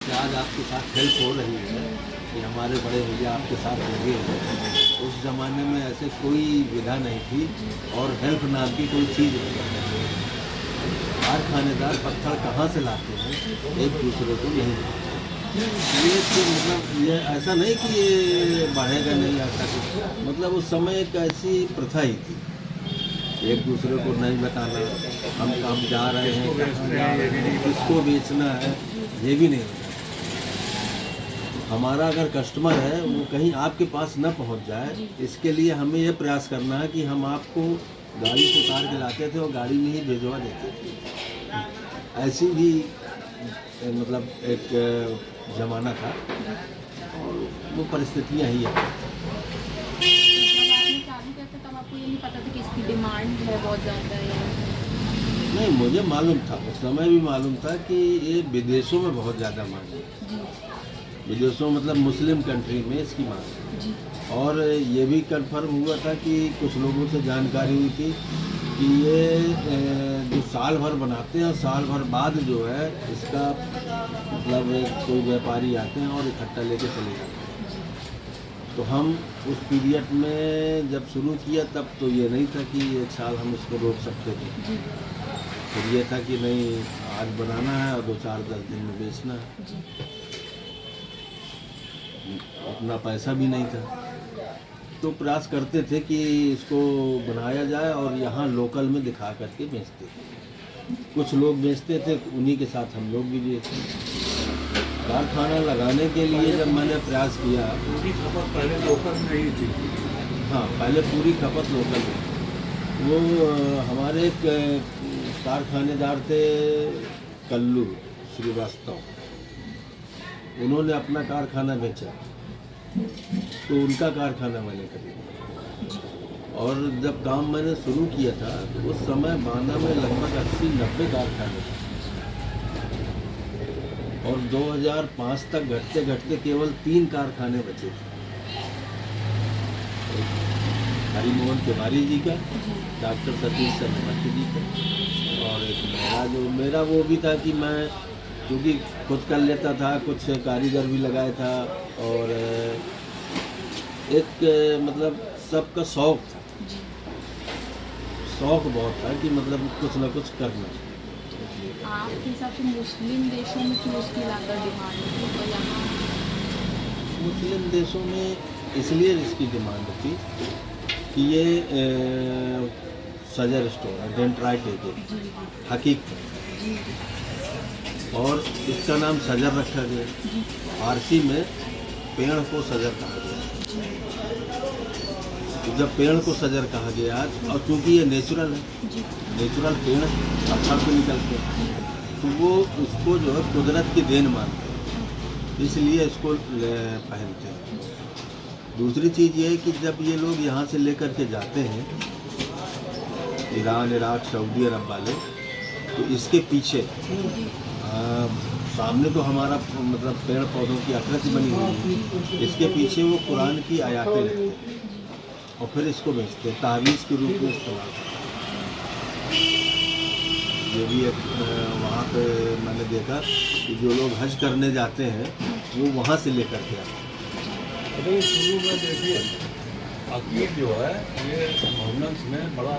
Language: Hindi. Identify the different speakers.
Speaker 1: जैसे आज आपके साथ हेल्प हो रही है कि हमारे बड़े भैया आपके साथ लगे हैं, उस ज़माने में ऐसे कोई विधा नहीं थी और हेल्प नाम की कोई चीज़ नहीं थी। कारखानेदार पत्थर कहाँ से लाते हैं, एक दूसरे को नहीं देते। ये तो मतलब ये ऐसा नहीं कि ये बढ़ेगा नहीं, ऐसा कुछ मतलब उस समय एक ऐसी प्रथा ही थी, एक दूसरे को नहीं बताना, हम काम जा रहे हैं, कहाँ जा रहे हैं, किसको बेचना है, ये भी नहीं होता। हमारा अगर कस्टमर है वो कहीं आपके पास न पहुंच जाए, इसके लिए हमें ये प्रयास करना है कि हम आपको गाड़ी से उतार के लाते थे और गाड़ी में ही भिजवा देते थे। ऐसी भी मतलब एक ज़माना था और वो परिस्थितियाँ ही हैं।
Speaker 2: जब आपने चालू किया था तब आपको ये नहीं पता था कि इसकी डिमांड है बहुत ज़्यादा या
Speaker 1: नहीं, मुझे मालूम था, उस समय भी मालूम था कि ये विदेशों में बहुत ज़्यादा मांग है।
Speaker 2: जी
Speaker 1: विदेशों मतलब मुस्लिम कंट्री में इसकी मांग है।
Speaker 2: जी
Speaker 1: और ये भी कंफर्म हुआ था कि कुछ लोगों से जानकारी हुई थी कि ये जो साल भर बनाते हैं और साल भर बाद जो है इसका मतलब कोई व्यापारी आते हैं और इकट्ठा लेके चले जाते हैं। तो हम उस पीरियड में जब शुरू किया तब तो ये नहीं था कि एक साल हम इसको रोक सकते थे।
Speaker 2: जी
Speaker 1: फिर ये था कि नहीं, आज बनाना है और 2-4-10 दिन में बेचना है।
Speaker 2: जी
Speaker 1: अपना पैसा भी नहीं था, तो प्रयास करते थे कि इसको बनाया जाए और यहाँ लोकल में दिखा करके बेचते थे। कुछ लोग बेचते थे, उन्हीं के साथ हम लोग भी बेचते। कारखाना लगाने के लिए जब मैंने प्रयास किया,
Speaker 3: पूरी खपत पहले लोकल में ही थी।
Speaker 1: हाँ पहले पूरी खपत लोकल में। वो हमारे एक कारखानेदार थे कल्लू श्रीवास्तव, उन्होंने अपना कारखाना बेचा तो उनका कारखाना मैंने खरीदा। और जब काम मैंने शुरू किया था तो उस समय बांदा में लगभग 80-90 कारखाने थे और 2005 तक घटते घटते केवल 3 कारखाने बचे थे। हरिमोहन तिवारी जी का, डॉक्टर सतीश चंद्रवंशी जी का, और एक मेरा वो भी था कि मैं क्योंकि खुद कर लेता था, कुछ कारीगर भी लगाया था और एक मतलब सबका शौक था, शौक बहुत था कि मतलब कुछ ना कुछ करना।
Speaker 2: आपके हिसाब से मुस्लिम देशों में क्यों उसकी ज़्यादा डिमांड है तो यहाँ
Speaker 1: मुस्लिम देशों में इसलिए इसकी डिमांड थी कि ये सजर स्टोर है, डेंट्राइट है, हकीक
Speaker 2: जी
Speaker 1: और इसका नाम सजर रखा गया। फारसी में पेड़ को सजर कहा गया। तो जब पेड़ को सजर कहा गया और चूँकि ये नेचुरल है, नेचुरल पेड़ पत्थर से निकलते हैं, तो वो उसको जो है कुदरत की देन मानते हैं, इसलिए इसको पहनते हैं। दूसरी चीज़ ये है कि जब ये लोग यहाँ से लेकर के जाते हैं ईरान, इराक, सऊदी अरब वाले, तो इसके पीछे सामने तो हमारा मतलब पेड़ पौधों की आकृति बनी हुई है, इसके पीछे वो कुरान की आयातें लिखते हैं और फिर इसको बेचते हैं, तावीज़ के रूप में इस्तेमाल करते हैं। ये भी एक वहाँ पे मैंने देखा कि जो लोग हज करने जाते हैं वो वहाँ से लेकर के आते हैं।
Speaker 3: अरे शुरू में देखिए, अकीद जो है ये मोहम्मद में बड़ा